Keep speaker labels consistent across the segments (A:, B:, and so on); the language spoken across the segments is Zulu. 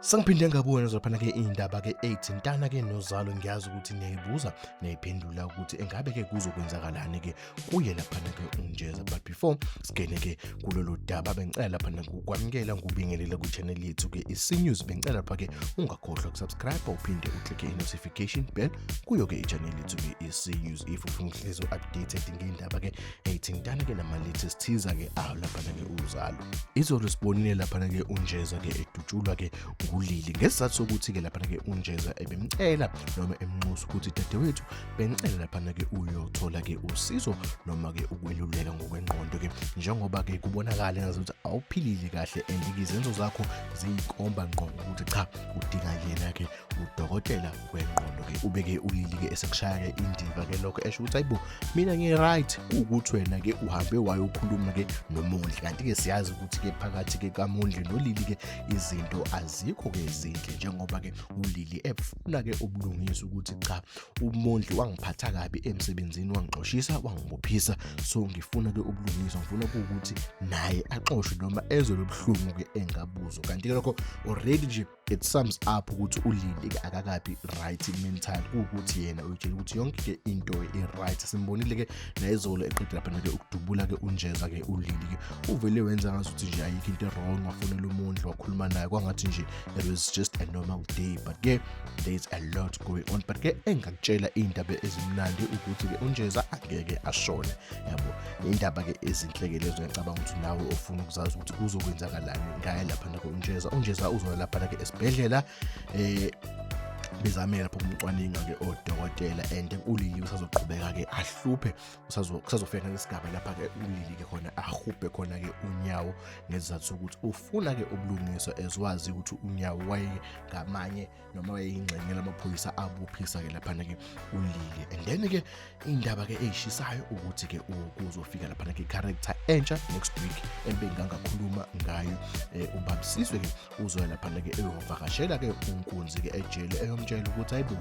A: Sangiphinde ngabona zophana-ke iy'ndaba-ke ey'thintana-ke nozalo ngiyazi ukuthi niyayibuza niyayiphendula ukuthi engabe-ke kuzokwenzakalani-ke kuye laphana-ke uNjeza. But before singene-ke kulolu daba bengicela laphana ukwamukela ngubingelele kwi-channel yethu-ke i-CNews. Bengicela lapha-ke ungakhohlwa ukusubscribe uphinde uklike i-notification bell kuyo-ke i-channel yethu-ke i-CNews. If ufuna ukuhlezi updated ngey'ndaba-ke ey'thintana-ke nama-latest teaser-ke awo laphana-ke uzalo. Izolo sibonile laphana-ke uNjeza-ke edutshulwa-ke ulili ngesizathu sokuthi-ke laphana-ke uNjeza ebemcela noma emnxusa ukuthi dadewethu bengicela laphana-ke uyothola-ke usizo noma-ke ukweluleka ngokwengqondo-ke njengoba-ke kubonakala engazuthi awuphilile kahle and izenzo zakho ziyikomba ngqo ukuthi cha udinga yena-ke udokotela wengqondo-ke. Ube-ke ulili-ke esekushaya-ke indiva-ke lokho esho ukuthi hayibo mina ngi-right ukuthi wena-ke uhambe wayokhuluma-ke noMondli, kanti-ke siyazi ukuthi-ke phakathi-ke kaMondli nolili-ke izinto azikho-ke ezinhle njengoba-ke ulili efuna-ke ubulungisa ukuthi cha uMondli wangiphatha kabi emsebenzini, wangixoshisa, wangibophisa, so ngifuna-ke ubulungiswa, ngifuna ukuthi naye axoshwe noma ezwe lobuhlungu-ke engabuzo. Kanti-ke lokho already nje it sums up ukuthi ulili-ke akakabi right mental, kuwukuthi yena uyitshela ukuthi yonke-ke into i-right. Simbonile-ke nayizolo eqeda laphana-ke ukudubula-ke uNjeza-ke ulili-ke uvele wenza ngazuthi nje ayikho into wrong, wafonela uMondli wakhuluma naye kwangathi nje it was just a normal day, but-ke there's a lot going on. But-ke engakutshela iy'ndaba ezimnandi ukuthi-ke uNjeza angeke ashone, yabo iy'ndaba-ke ezinhle-ke lezo. Ngiyacabanga ukuthi nawe ofuna ukuzazi ukuthi kuzokwenzakalani ngaye laphana-ke uNjeza uzoya laphana-ke esibhedlela bezame lapho umcwaninga-ke odokotela and ulili usazoqhubeka-ke ahluphe, kusazofika isigaba lapha-ke ulili-ke khona ahubhe khona-ke unyawo ngesizathu sokuthi ufuna-ke ubulungiswa ezwazi ukuthi unyawo wayengamanye noma wayeyingxenye lamaphoyisa abophisa-ke laphana-ke ulili. And then-ke iy'ndaba-ke ey'shisayo ukuthi-ke kuzofika laphana-ke i-character entsha next week ebengangakhuluma ngayo. UBabusizwe-ke uzoya laphana-ke eyovakashela-ke uNkunzi-ke ejele eyomtshela ukuthi hayibo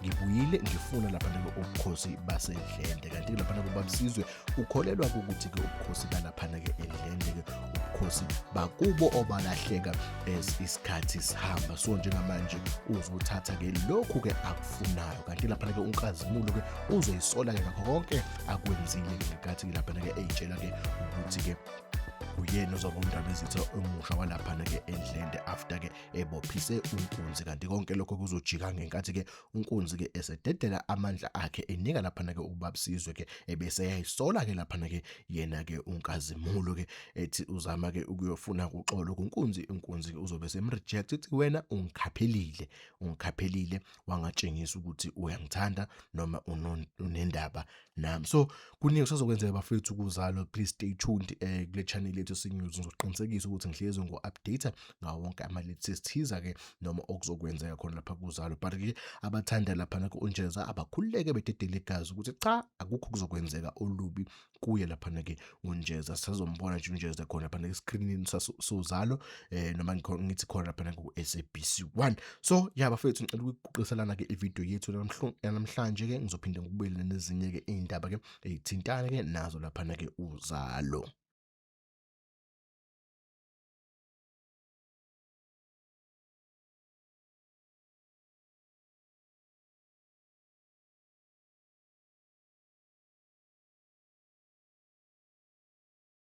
A: ngibuyile ngifuna laphana-ke ubukhosi baseNdlente. Kanti-ke laphana-ke uBabusizwe ukholelwa ukuthi-ke ubukhosi balaphana-ke eNdlente-ke ubukhosi bakubo obalahleka as isikhathi sihamba, so njengamanje uzothatha-ke lokhu-ke akufunayo. Kanti laphana-ke uNkazimulo-ke uzoyisola-ke ngakho konke akwenzile ngenkathi-ke laphana-ke ey'tshela-ke ukuthi-ke uyena ozoba umndaba ezitha omusha walaphana-ke eNdlente after-ke ebophise uNkunzi. Kanti konke lokho kuzojika ngenkathi-ke uNkunzi-ke esededela amandla akhe enika laphana-ke uBabusizwe-ke ebese yayisola-ke laphana-ke yena-ke uNkazimulo-ke ethi uzama-ke ukuyofuna uxolo kuNkunzi. uNkunzi-ke uzobe semreject ethi wena ungikhaphilile wangatshengisa ukuthi uyangithanda noma unendaba nami. So kuningi kusazokwenzeka bafethu kuzalo, please stay tuned kule channel yethu CNews. Ngizoqinisekisa ukuthi ngihlezi ngo-update ngawo wonke ama-latest teaser-ke noma okuzokwenzeka khona lapha kuzalo. But-ke abathanda laphana-ke uNjeza abakhululeke bededele igazi ukuthi cha akukho kuzokwenzeka olubi kuye laphana-ke uNjeza. Sisazombona nje uNjeza khona laphana eskrinini sozalo noma ngithi khona laphana ku-SABC1. So bafethu ngicela ukuqhudelana-ke ividiyo yethu namhlanje-ke ngizophinde ngikubuyele nezinye-ke iy'ndaba-ke ey'thintana-ke nazo laphana-ke uzalo.